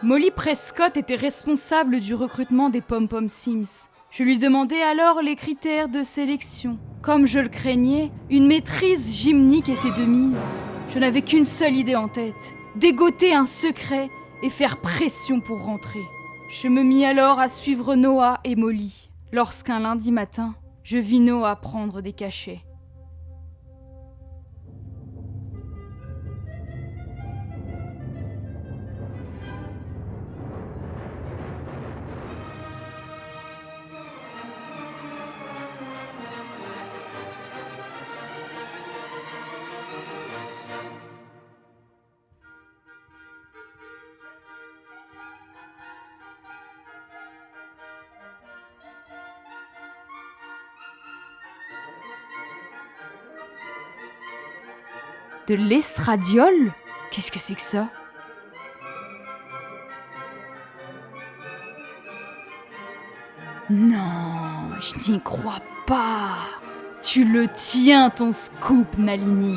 Molly Prescott était responsable du recrutement des Pom-Pom Sims. Je lui demandai alors les critères de sélection. Comme je le craignais, une maîtrise gymnique était de mise. Je n'avais qu'une seule idée en tête, dégoter un secret et faire pression pour rentrer. Je me mis alors à suivre Noah et Molly, lorsqu'un lundi matin, je vis Noah prendre des cachets. De l'estradiol ? Qu'est-ce que c'est que ça ? Non, je n'y crois pas. Tu le tiens, ton scoop, Nalini.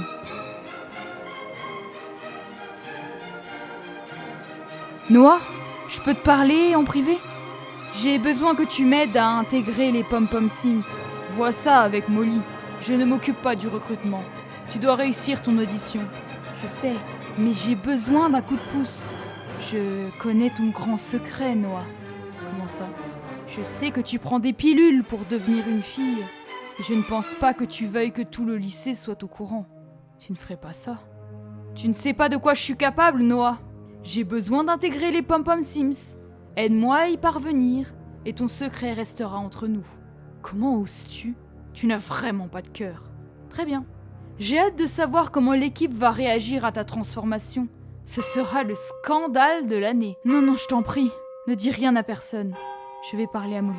Noah, je peux te parler en privé ? J'ai besoin que tu m'aides à intégrer les Pom-Pom Sims. Vois ça avec Molly. Je ne m'occupe pas du recrutement. Tu dois réussir ton audition. Je sais, mais j'ai besoin d'un coup de pouce. Je connais ton grand secret, Noah. Comment ça ? Je sais que tu prends des pilules pour devenir une fille. Et je ne pense pas que tu veuilles que tout le lycée soit au courant. Tu ne ferais pas ça. Tu ne sais pas de quoi je suis capable, Noah. J'ai besoin d'intégrer les Pom-Pom Sims. Aide-moi à y parvenir, et ton secret restera entre nous. Comment oses-tu ? Tu n'as vraiment pas de cœur. Très bien. J'ai hâte de savoir comment l'équipe va réagir à ta transformation. Ce sera le scandale de l'année. Non, je t'en prie, ne dis rien à personne. Je vais parler à Molly.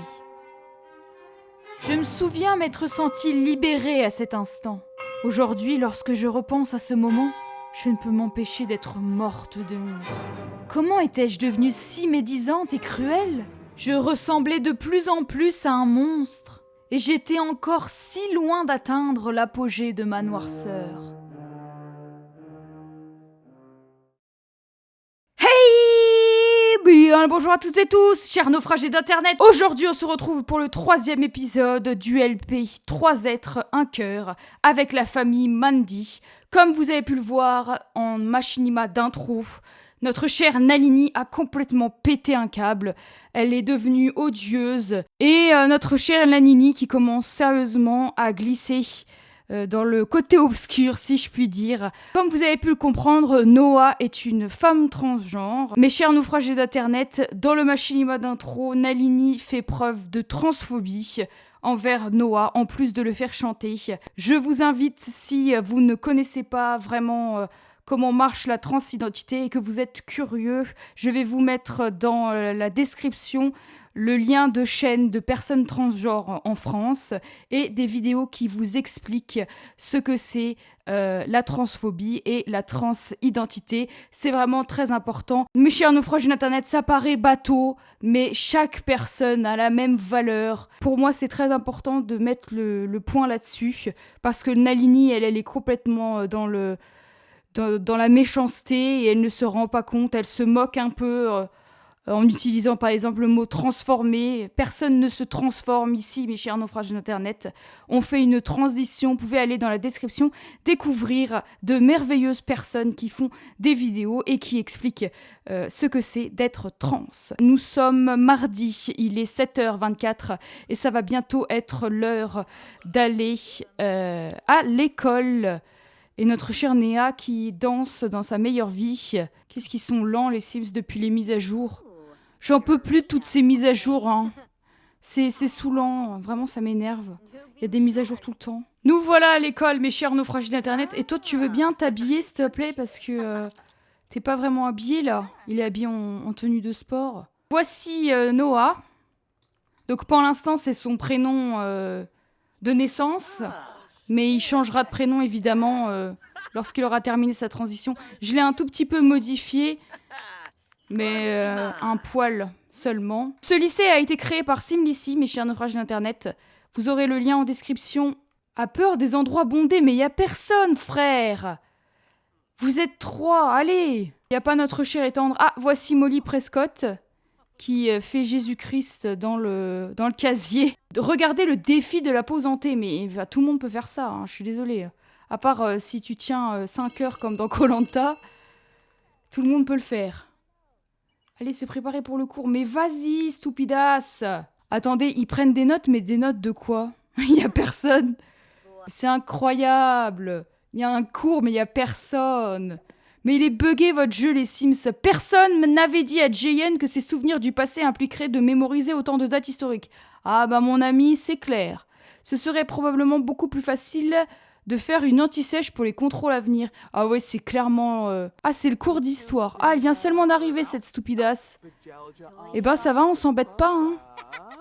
Je me souviens m'être sentie libérée à cet instant. Aujourd'hui, lorsque je repense à ce moment, je ne peux m'empêcher d'être morte de honte. Comment étais-je devenue si médisante et cruelle ? Je ressemblais de plus en plus à un monstre. Et j'étais encore si loin d'atteindre l'apogée de ma noirceur. Hey bien, bonjour à toutes et tous, chers naufragés d'internet. Aujourd'hui, on se retrouve pour le 3e épisode du LP 3 êtres, 1 cœur, avec la famille Mandy. Comme vous avez pu le voir en machinima d'intro, notre chère Nalini a complètement pété un câble. Elle est devenue odieuse. Et notre chère Nalini qui commence sérieusement à glisser dans le côté obscur, si je puis dire. Comme vous avez pu le comprendre, Noah est une femme transgenre. Mes chers naufragés d'internet, dans le machinima d'intro, Nalini fait preuve de transphobie envers Noah, en plus de le faire chanter. Je vous invite, si vous ne connaissez pas vraiment comment marche la transidentité et que vous êtes curieux, je vais vous mettre dans la description le lien de chaînes de personnes transgenres en France et des vidéos qui vous expliquent ce que c'est la transphobie et la transidentité. C'est vraiment très important. Mes chers naufragés d'internet, ça paraît bateau, mais chaque personne a la même valeur. Pour moi, c'est très important de mettre le point là-dessus parce que Nalini, elle est complètement dans la méchanceté et elle ne se rend pas compte, elle se moque un peu en utilisant par exemple le mot transformer. Personne ne se transforme ici, mes chers naufragés d'internet. On fait une transition, vous pouvez aller dans la description, découvrir de merveilleuses personnes qui font des vidéos et qui expliquent ce que c'est d'être trans. Nous sommes mardi, il est 7h24 et ça va bientôt être l'heure d'aller à l'école. Et notre chère Néa qui danse dans sa meilleure vie. Qu'est-ce qu'ils sont lents les Sims depuis les mises à jour. J'en peux plus de toutes ces mises à jour. Hein. C'est saoulant, vraiment ça m'énerve. Il y a des mises à jour tout le temps. Nous voilà à l'école, mes chers naufragés d'internet. Et toi, tu veux bien t'habiller, s'il te plaît, parce que t'es pas vraiment habillé là. Il est habillé en tenue de sport. Voici Noah. Donc pour l'instant, c'est son prénom de naissance. Mais il changera de prénom, évidemment, lorsqu'il aura terminé sa transition. Je l'ai un tout petit peu modifié, mais un poil seulement. Ce lycée a été créé par Simlicy, mes chers naufragés d'internet. Vous aurez le lien en description. A peur des endroits bondés, mais il n'y a personne, frère. Vous êtes 3, allez. Y a pas notre cher et tendre. Ah, voici Molly Prescott qui fait Jésus-Christ dans le casier. Regardez le défi de la pose en T, mais tout le monde peut faire ça, hein, je suis désolée. À part si tu tiens 5 heures comme dans Koh-Lanta, tout le monde peut le faire. Allez, se préparer pour le cours. Mais vas-y, stupidasse. Attendez, ils prennent des notes, mais des notes de quoi? Il y a personne. C'est incroyable. Il y a un cours, mais il y a personne. Mais il est buggé, votre jeu, les Sims. Personne n'avait dit à Jayen que ses souvenirs du passé impliqueraient de mémoriser autant de dates historiques. Ah bah mon ami, c'est clair. Ce serait probablement beaucoup plus facile de faire une anti-sèche pour les contrôles à venir. Ah ouais, c'est clairement... Ah, c'est le cours d'histoire. Ah, elle vient seulement d'arriver, cette stupidasse. Eh ben, ça va, on s'embête pas, hein.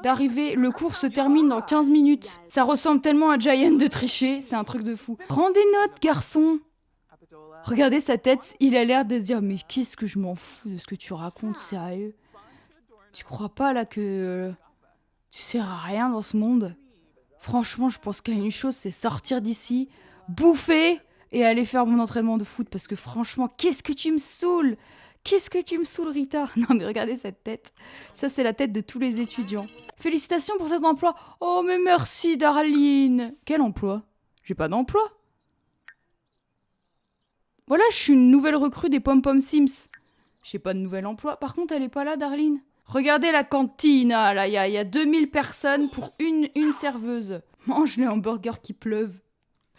D'arriver, le cours se termine dans 15 minutes. Ça ressemble tellement à Jayen de tricher, c'est un truc de fou. Prends des notes, garçon. Regardez sa tête, il a l'air de se dire « Mais qu'est-ce que je m'en fous de ce que tu racontes, sérieux? Tu crois pas, là, que tu sers à rien dans ce monde? Franchement, je pense qu'il y a une chose, c'est sortir d'ici, bouffer et aller faire mon entraînement de foot. Parce que franchement, qu'est-ce que tu me saoules? Qu'est-ce que tu me saoules, Rita? Non, mais regardez cette tête. Ça, c'est la tête de tous les étudiants. Félicitations pour cet emploi. Oh, mais merci, Darline. Quel emploi? J'ai pas d'emploi. Voilà, je suis une nouvelle recrue des Pom-Pom Sims. J'ai pas de nouvel emploi. Par contre, elle est pas là, Darline. Regardez la cantine, là, il y a 2000 personnes pour une serveuse. Mange les hamburgers qui pleuvent.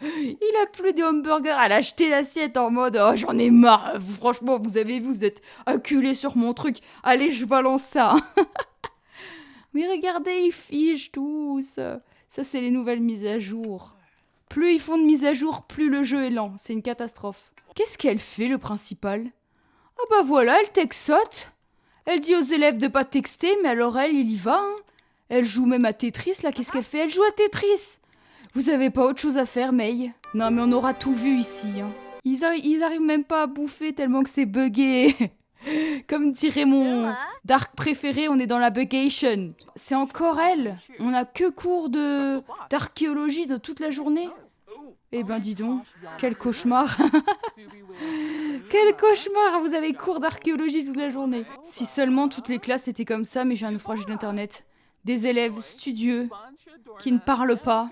Il a plus de hamburgers. Elle a acheté l'assiette en mode « Oh, j'en ai marre. Franchement, vous avez vu, vous êtes acculés sur mon truc. Allez, je balance ça. » Mais regardez, ils figent tous. Ça, c'est les nouvelles mises à jour. Plus ils font de mises à jour, plus le jeu est lent. C'est une catastrophe. Qu'est-ce qu'elle fait, le principal? Ah bah voilà, elle textote. Elle dit aux élèves de pas texter, mais alors elle, il y va. Hein. Elle joue même à Tetris, là. Qu'est-ce qu'elle fait? Elle joue à Tetris. Vous avez pas autre chose à faire, May? Non, mais on aura tout vu ici. Hein. Ils arrivent même pas à bouffer tellement que c'est buggé. Comme dirait mon dark préféré, on est dans la bugation. C'est encore elle. On a que cours d'archéologie de toute la journée. Eh ben dis donc, quel cauchemar. Quel cauchemar, vous avez cours d'archéologie toute la journée. Si seulement toutes les classes étaient comme ça, mais j'ai un naufrage d'internet. Des élèves studieux, qui ne parlent pas,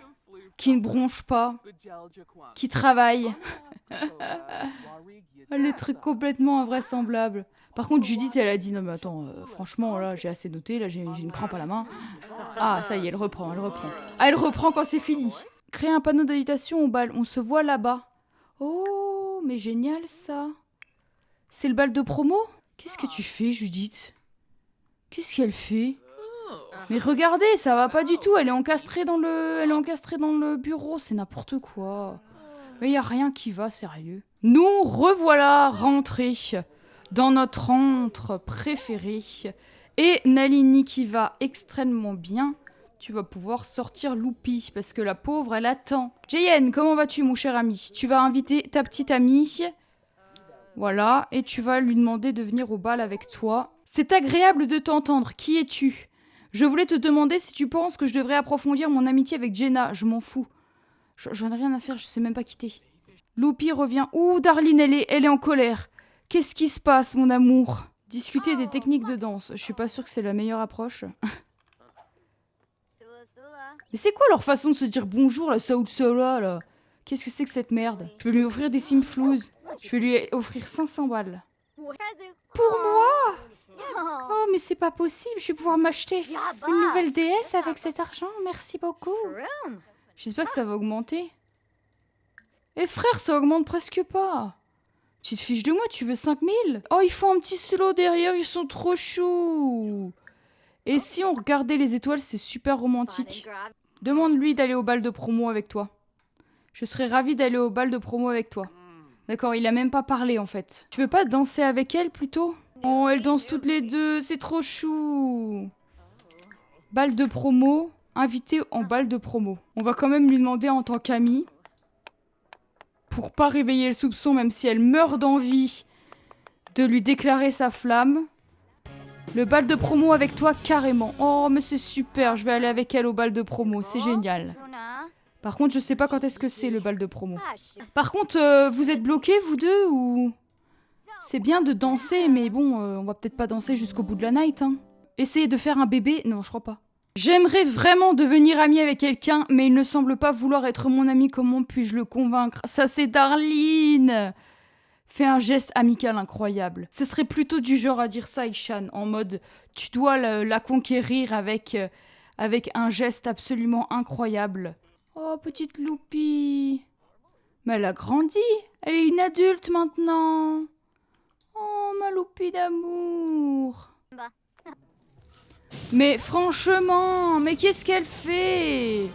qui ne bronchent pas, qui travaillent. Les trucs complètement invraisemblables. Par contre, Judith, elle a dit, non mais attends, franchement, là, j'ai assez noté, là, j'ai une crampe à la main. Ah, ça y est, elle reprend. Ah, elle reprend quand c'est fini. Créer un panneau d'invitation au bal, on se voit là-bas. Oh, mais génial, ça. C'est le bal de promo? Qu'est-ce que tu fais, Judith? Qu'est-ce qu'elle fait? Mais regardez, ça va pas du tout, elle est encastrée dans le bureau, c'est n'importe quoi. Mais y a rien qui va, sérieux. Nous revoilà rentrés dans notre antre préféré. Et Nalini qui va extrêmement bien. Tu vas pouvoir sortir Loupi, parce que la pauvre, elle attend. Jayen, comment vas-tu, mon cher ami? Tu vas inviter ta petite amie. Voilà, et tu vas lui demander de venir au bal avec toi. C'est agréable de t'entendre. Qui es-tu? Je voulais te demander si tu penses que je devrais approfondir mon amitié avec Jenna. Je m'en fous. J'en ai rien à faire, je sais même pas quitter. Loupi revient. Ouh, Darline, elle est en colère. Qu'est-ce qui se passe, mon amour? Discuter des techniques de danse. Je suis pas sûre que c'est la meilleure approche. Mais c'est quoi leur façon de se dire bonjour, la Saoul Sola, là? Qu'est-ce que c'est que cette merde? Je vais lui offrir des simflouz. Je vais lui offrir 500 balles. Pour moi? Oh, mais c'est pas possible, je vais pouvoir m'acheter une nouvelle DS avec cet argent. Merci beaucoup. J'espère que ça va augmenter. Eh frère, ça augmente presque pas. Tu te fiches de moi, tu veux 5000? Oh, ils font un petit solo derrière, ils sont trop choux. Et si on regardait les étoiles, c'est super romantique. Demande-lui d'aller au bal de promo avec toi. Je serais ravie d'aller au bal de promo avec toi. D'accord, il a même pas parlé en fait. Tu veux pas danser avec elle plutôt? Oh, elles dansent toutes les deux, c'est trop chou. Bal de promo, invité en bal de promo. On va quand même lui demander en tant qu'amie, pour pas réveiller le soupçon, même si elle meurt d'envie, de lui déclarer sa flamme. Le bal de promo avec toi, carrément. Oh, mais c'est super, je vais aller avec elle au bal de promo, c'est génial. Par contre, je sais pas quand est-ce que c'est le bal de promo. Par contre, vous êtes bloqués, vous deux, ou... C'est bien de danser, mais bon, on va peut-être pas danser jusqu'au bout de la night, hein. Essayez de faire un bébé... Non, je crois pas. J'aimerais vraiment devenir amie avec quelqu'un, mais il ne semble pas vouloir être mon ami. Comment puis-je le convaincre? Ça, c'est Darline! Fais un geste amical incroyable. Ce serait plutôt du genre à dire ça, Ishan, en mode tu dois la conquérir avec un geste absolument incroyable. Oh, petite Loupie. Mais elle a grandi. Elle est une adulte maintenant. Oh, ma Loupie d'amour. Mais franchement, mais qu'est-ce qu'elle fait?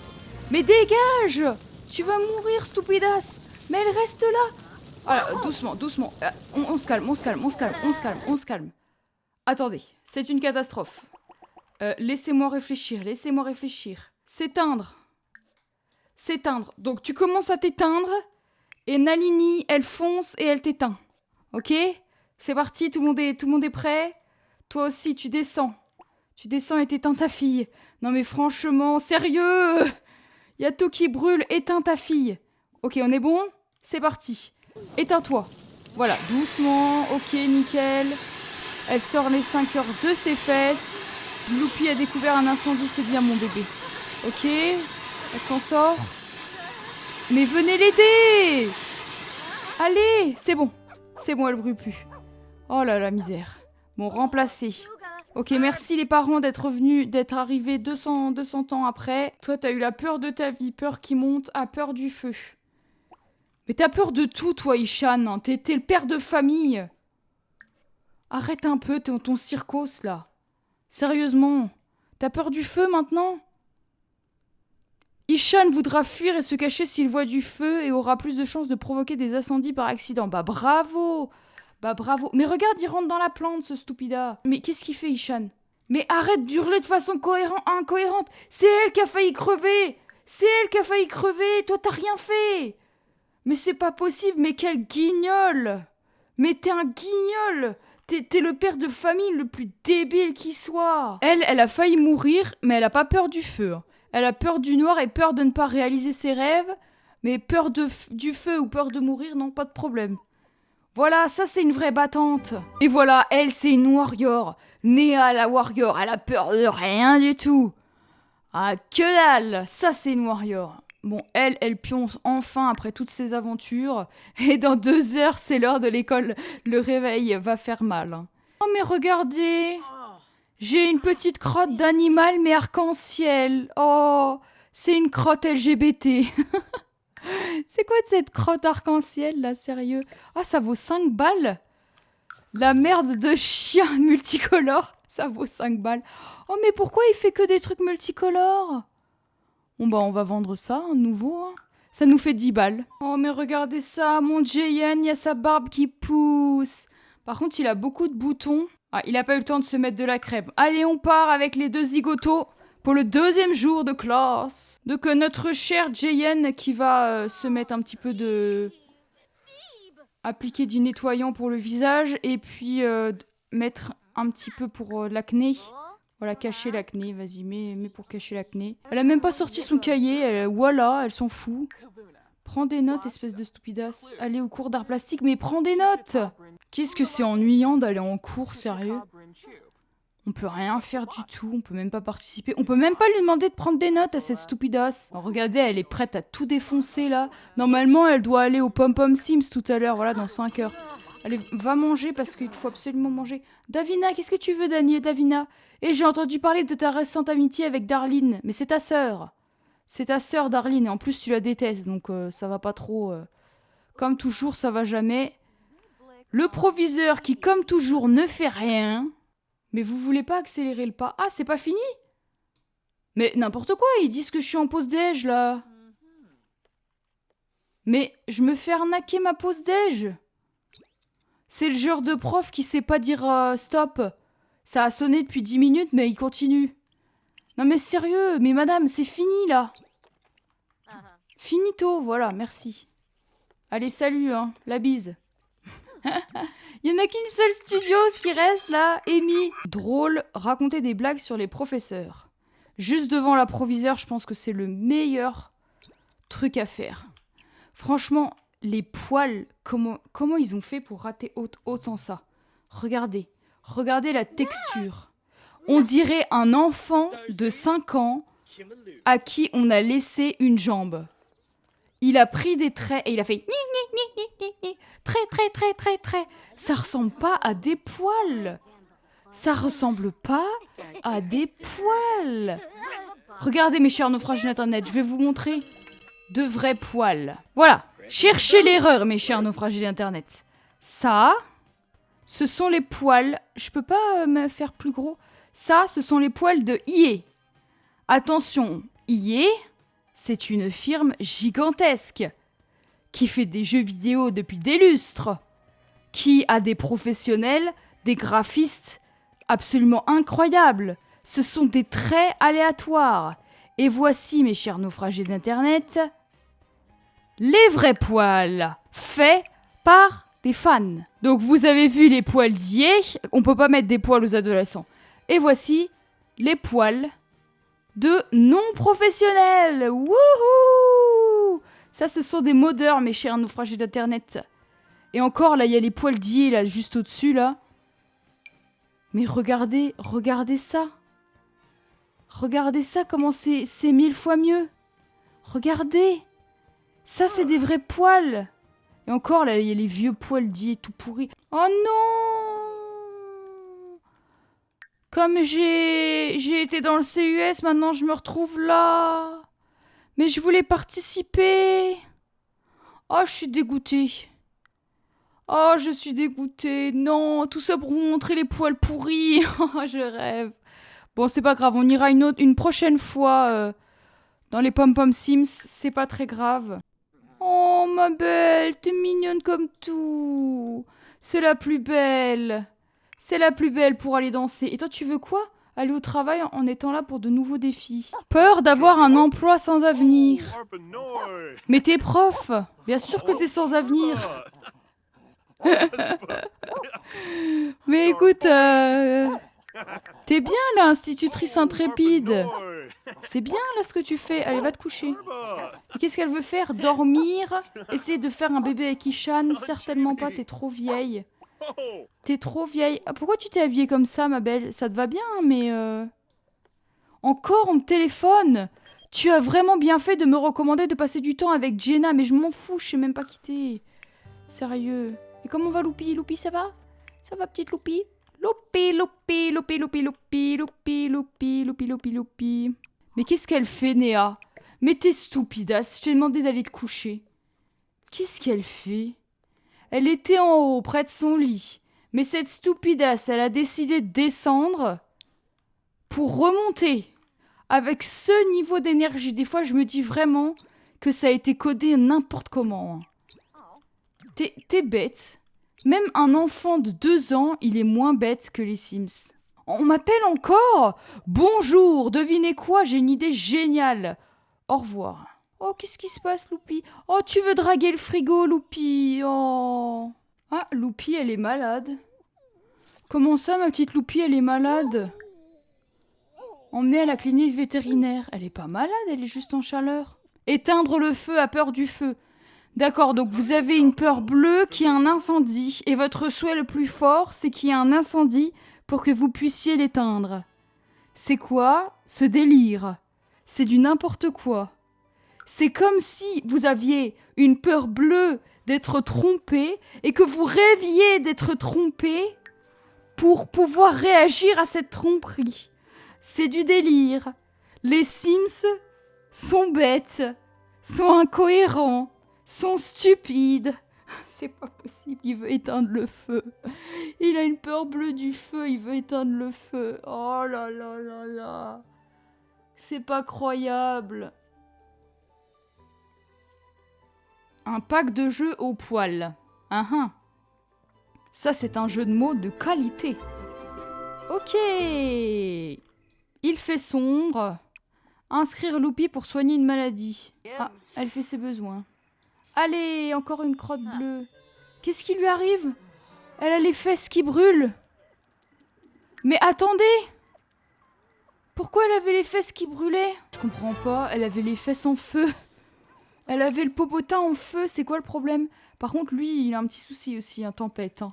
Mais dégage! Tu vas mourir, stupidasse! Mais elle reste là! Alors, doucement, doucement. On se calme, on se calme, on se calme, on se calme, on se calme. Attendez, c'est une catastrophe. Laissez-moi réfléchir, laissez-moi réfléchir. S'éteindre. S'éteindre. Donc tu commences à t'éteindre et Nalini, elle fonce et elle t'éteint. Ok? C'est parti, tout le monde est prêt? Toi aussi, tu descends. Tu descends et t'éteins ta fille. Non mais franchement, sérieux! Y a tout qui brûle, éteins ta fille. Ok, on est bon? C'est parti. Éteins-toi. Voilà, doucement, ok, nickel. Elle sort l'extincteur de ses fesses. Loupie a découvert un incendie, c'est bien mon bébé. Ok, elle s'en sort. Mais venez l'aider! Allez, c'est bon, elle brûle plus. Oh là là, misère. Bon, remplacé. Ok, merci les parents d'être venus, d'être arrivés 200 ans après. Toi, t'as eu la peur de ta vie, peur qui monte à peur du feu. Mais t'as peur de tout, toi, Ishan. Hein. T'es le père de famille. Arrête un peu ton circos, là. Sérieusement. T'as peur du feu, maintenant? Ishan voudra fuir et se cacher s'il voit du feu et aura plus de chances de provoquer des incendies par accident. Bah bravo! Bah bravo. Mais regarde, il rentre dans la plante, ce stupida. Mais qu'est-ce qu'il fait, Ishan? Mais arrête d'hurler de façon incohérente. C'est elle qui a failli crever. C'est elle qui a failli crever. Toi, t'as rien fait. Mais c'est pas possible. Mais quel guignol. Mais t'es un guignol. T'es le père de famille le plus débile qui soit. Elle a failli mourir, mais elle a pas peur du feu. Elle a peur du noir et peur de ne pas réaliser ses rêves. Mais peur du feu ou peur de mourir, non, pas de problème. Voilà, ça c'est une vraie battante. Et voilà, elle c'est une warrior. Néa la warrior, elle a peur de rien du tout. Ah, que dalle. Ça c'est une warrior. Bon, elle pionce enfin après toutes ces aventures. Et dans 2 heures, c'est l'heure de l'école. Le réveil va faire mal. Oh mais regardez. J'ai une petite crotte d'animal mais arc-en-ciel. Oh, c'est une crotte LGBT. C'est quoi de cette crotte arc-en-ciel, là, sérieux? Ah, ça vaut 5 balles? La merde de chien multicolore, ça vaut 5 balles. Oh, mais pourquoi il fait que des trucs multicolores? Bon, bah, on va vendre ça, un nouveau. Hein. Ça nous fait 10 balles. Oh, mais regardez ça, mon Jayen, il y a sa barbe qui pousse. Par contre, il a beaucoup de boutons. Ah, il a pas eu le temps de se mettre de la crème. Allez, on part avec les 2 zigotos. Pour le 2e jour de classe. Donc notre cher Jayen qui va se mettre un petit peu de... Appliquer du nettoyant pour le visage. Et puis mettre un petit peu pour l'acné. Voilà, cacher l'acné. Vas-y, mets pour cacher l'acné. Elle a même pas sorti son cahier. Voilà, elle s'en fout. Prends des notes, espèce de stupidasse. Allez au cours d'art plastique, mais prends des notes. Qu'est-ce que c'est ennuyant d'aller en cours, sérieux? On peut rien faire du tout, on peut même pas participer. On peut même pas lui demander de prendre des notes à cette stupidasse. Alors, regardez, elle est prête à tout défoncer là. Normalement, elle doit aller au Pom Pom Sims tout à l'heure, voilà, dans 5 heures. Allez, va manger parce qu'il faut absolument manger. Davina, qu'est-ce que tu veux, Davina? Et j'ai entendu parler de ta récente amitié avec Darline, mais c'est ta sœur. C'est ta sœur, Darline, et en plus tu la détestes, donc ça va pas trop. Comme toujours, ça va jamais. Le proviseur qui, comme toujours, ne fait rien. Mais vous voulez pas accélérer le pas? Ah, c'est pas fini? Mais n'importe quoi, ils disent que je suis en pause déj, là. Mais je me fais arnaquer ma pause déj. C'est le genre de prof qui sait pas dire stop. Ça a sonné depuis 10 minutes, mais il continue. Non mais sérieux, mais madame, c'est fini, là. Finito, voilà, merci. Allez, salut, hein, la bise. Il y en a qu'une seule studieuse qui reste là, Amy. Drôle, raconter des blagues sur les professeurs. Juste devant la proviseure, je pense que c'est le meilleur truc à faire. Franchement, les poils, comment ils ont fait pour rater autant ça? Regardez la texture. On dirait un enfant de 5 ans à qui on a laissé une jambe. Il a pris des traits et il a fait très. Ça ressemble pas à des poils. Ça ressemble pas à des poils. Regardez mes chers naufrages d'internet, je vais vous montrer de vrais poils. Voilà, cherchez l'erreur mes chers naufragés d'internet. Ça, ce sont les poils. Je peux pas me faire plus gros. Ça, ce sont les poils de IE. Attention, IE, c'est une firme gigantesque qui fait des jeux vidéo depuis des lustres, qui a des professionnels, des graphistes absolument incroyables. Ce sont des traits aléatoires. Et voici, mes chers naufragés d'internet, les vrais poils faits par des fans. Donc vous avez vu les poils d'IE, on peut pas mettre des poils aux adolescents. Et voici les poils de non-professionnels. Wouhou! Ça, ce sont des modeurs, mes chers naufragés d'internet. Et encore, là, il y a les poils d'IE, là, juste au-dessus, là. Mais regardez ça. Regardez ça, comment c'est 1000 fois mieux. Regardez. Ça, c'est des vrais poils. Et encore, là, il y a les vieux poils d'IE tout pourris. Oh non! Comme j'ai été dans le CUS, maintenant je me retrouve là. Mais je voulais participer. Oh, je suis dégoûtée. Oh, je suis dégoûtée. Non, tout ça pour vous montrer les poils pourris. Oh, je rêve. Bon, c'est pas grave, on ira une prochaine fois dans les Pom-Pom Sims. C'est pas très grave. Oh, ma belle, t'es mignonne comme tout. C'est la plus belle. C'est la plus belle pour aller danser. Et toi, tu veux quoi? Aller au travail en étant là pour de nouveaux défis. Peur d'avoir un emploi sans avenir. Mais t'es prof. Bien sûr que c'est sans avenir. Mais écoute, t'es bien là, institutrice intrépide. C'est bien là ce que tu fais. Allez, va te coucher. Et qu'est-ce qu'elle veut faire? Dormir? Essayer de faire un bébé avec Ishan? Certainement pas, t'es trop vieille. T'es trop vieille. Ah, pourquoi tu t'es habillée comme ça, ma belle? Ça te va bien, mais... Encore, on me téléphone. Tu as vraiment bien fait de me recommander de passer du temps avec Jenna, mais je m'en fous, je sais même pas quitter. Sérieux. Et comment va Loupi? Loupi, ça va? Ça va, petite Loupi? Loupi. Mais qu'est-ce qu'elle fait, Néa? Mais t'es stupidasse, je t'ai demandé d'aller te coucher. Qu'est-ce qu'elle fait? Elle était en haut, près de son lit. Mais cette stupidasse, elle a décidé de descendre pour remonter. Avec ce niveau d'énergie, des fois, je me dis vraiment que ça a été codé n'importe comment. T'es bête. Même un enfant de 2 ans, il est moins bête que les Sims. On m'appelle encore? Bonjour, devinez quoi? J'ai une idée géniale. Au revoir. Oh, qu'est-ce qui se passe, Loupi? Oh, tu veux draguer le frigo, Loupi? Oh. Ah, Loupi, elle est malade. Comment ça, ma petite Loupi, elle est malade? Emmenée à la clinique vétérinaire. Elle est pas malade, elle est juste en chaleur. Éteindre le feu, a peur du feu. D'accord, donc vous avez une peur bleue qui a un incendie. Et votre souhait le plus fort, c'est qu'il y ait un incendie pour que vous puissiez l'éteindre. C'est quoi ce délire? C'est du n'importe quoi. C'est comme si vous aviez une peur bleue d'être trompé et que vous rêviez d'être trompé pour pouvoir réagir à cette tromperie. C'est du délire. Les Sims sont bêtes, sont incohérents, sont stupides. C'est pas possible, il veut éteindre le feu. Il a une peur bleue du feu, il veut éteindre le feu. Oh là là là là. C'est pas croyable. Un pack de jeux au poil. Ça, c'est un jeu de mots de qualité. Ok. Il fait sombre. Inscrire Loupi pour soigner une maladie. Ah, elle fait ses besoins. Allez, encore une crotte bleue. Qu'est-ce qui lui arrive? Elle a les fesses qui brûlent. Mais attendez! Pourquoi elle avait les fesses qui brûlaient? Je comprends pas, elle avait les fesses en feu. Elle avait le popotin en feu, c'est quoi le problème? Par contre, lui, il a un petit souci aussi, hein, tempête. Hein.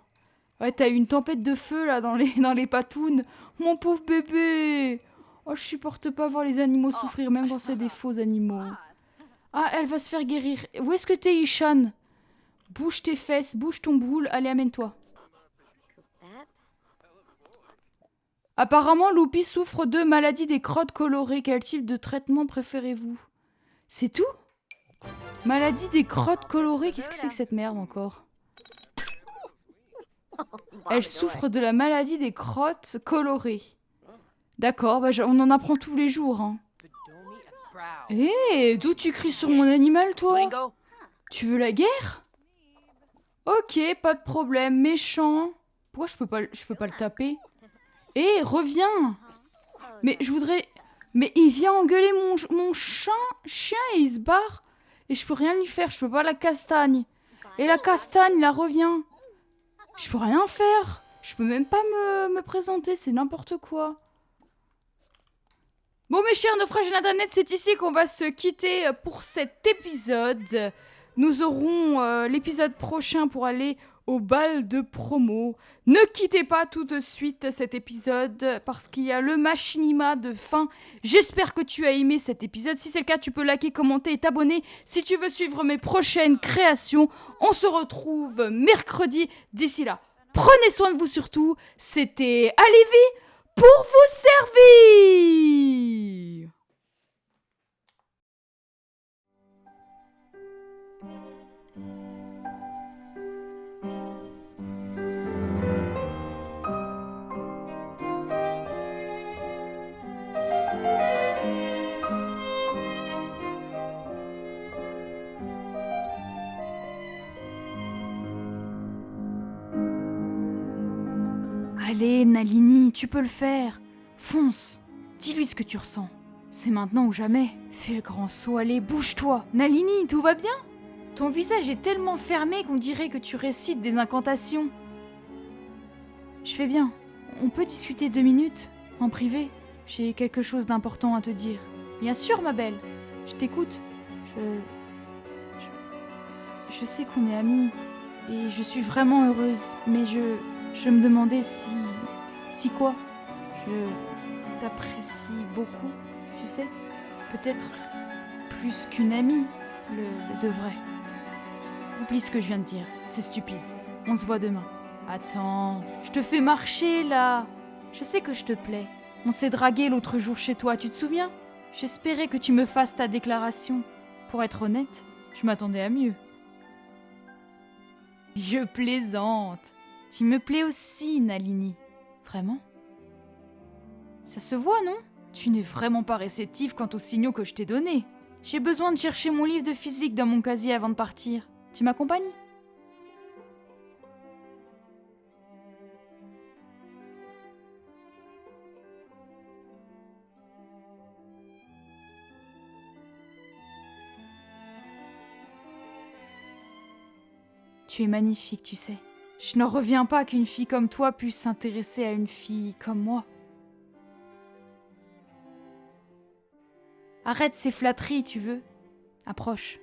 Ouais, t'as eu une tempête de feu, là, dans les patounes. Mon pauvre bébé! Oh, je supporte pas voir les animaux souffrir, même quand c'est des faux animaux. Ah, elle va se faire guérir. Où est-ce que t'es, Ishan? Bouge tes fesses, bouge ton boule, allez, amène-toi. Apparemment, Loupi souffre de maladie des crottes colorées. Quel type de traitement préférez-vous? C'est tout? Maladie des crottes colorées, qu'est-ce que c'est que cette merde encore? Elle souffre de la maladie des crottes colorées. D'accord, bah on en apprend tous les jours. Hein. Hé, d'où tu cries sur mon animal, toi? Tu veux la guerre? Ok, pas de problème, méchant. Pourquoi je peux pas le taper? Hé, reviens! Mais je voudrais... Mais il vient engueuler mon chien et il se barre. Et je peux rien lui faire, je peux pas la castagne. Et la castagne, la revient. Je peux rien faire. Je peux même pas me présenter, c'est n'importe quoi. Bon mes chers naufragés d'internet, c'est ici qu'on va se quitter pour cet épisode. Nous aurons l'épisode prochain pour aller au bal de promo. Ne quittez pas tout de suite cet épisode parce qu'il y a le machinima de fin. J'espère que tu as aimé cet épisode. Si c'est le cas, tu peux liker, commenter et t'abonner. Si tu veux suivre mes prochaines créations, on se retrouve mercredi. D'ici là, prenez soin de vous surtout. C'était Alivy pour vous servir. Allez, Nalini, tu peux le faire. Fonce. Dis-lui ce que tu ressens. C'est maintenant ou jamais. Fais le grand saut, allez, bouge-toi. Nalini, tout va bien? Ton visage est tellement fermé qu'on dirait que tu récites des incantations. Je fais bien. On peut discuter 2 minutes? En privé? J'ai quelque chose d'important à te dire. Bien sûr, ma belle. Je t'écoute. Je sais qu'on est amis. Et je suis vraiment heureuse. Mais je me demandais si... Si quoi? Je t'apprécie beaucoup, tu sais. Peut-être plus qu'une amie, le de vrai. Oublie ce que je viens de dire, c'est stupide. On se voit demain. Attends, je te fais marcher là. Je sais que je te plais. On s'est dragué l'autre jour chez toi, tu te souviens? J'espérais que tu me fasses ta déclaration. Pour être honnête, je m'attendais à mieux. Je plaisante. Tu me plais aussi, Nalini. Vraiment? Ça se voit, non? Tu n'es vraiment pas réceptive quant aux signaux que je t'ai donnés. J'ai besoin de chercher mon livre de physique dans mon casier avant de partir. Tu m'accompagnes? Tu es magnifique, tu sais. Je n'en reviens pas qu'une fille comme toi puisse s'intéresser à une fille comme moi. Arrête ces flatteries, tu veux? Approche.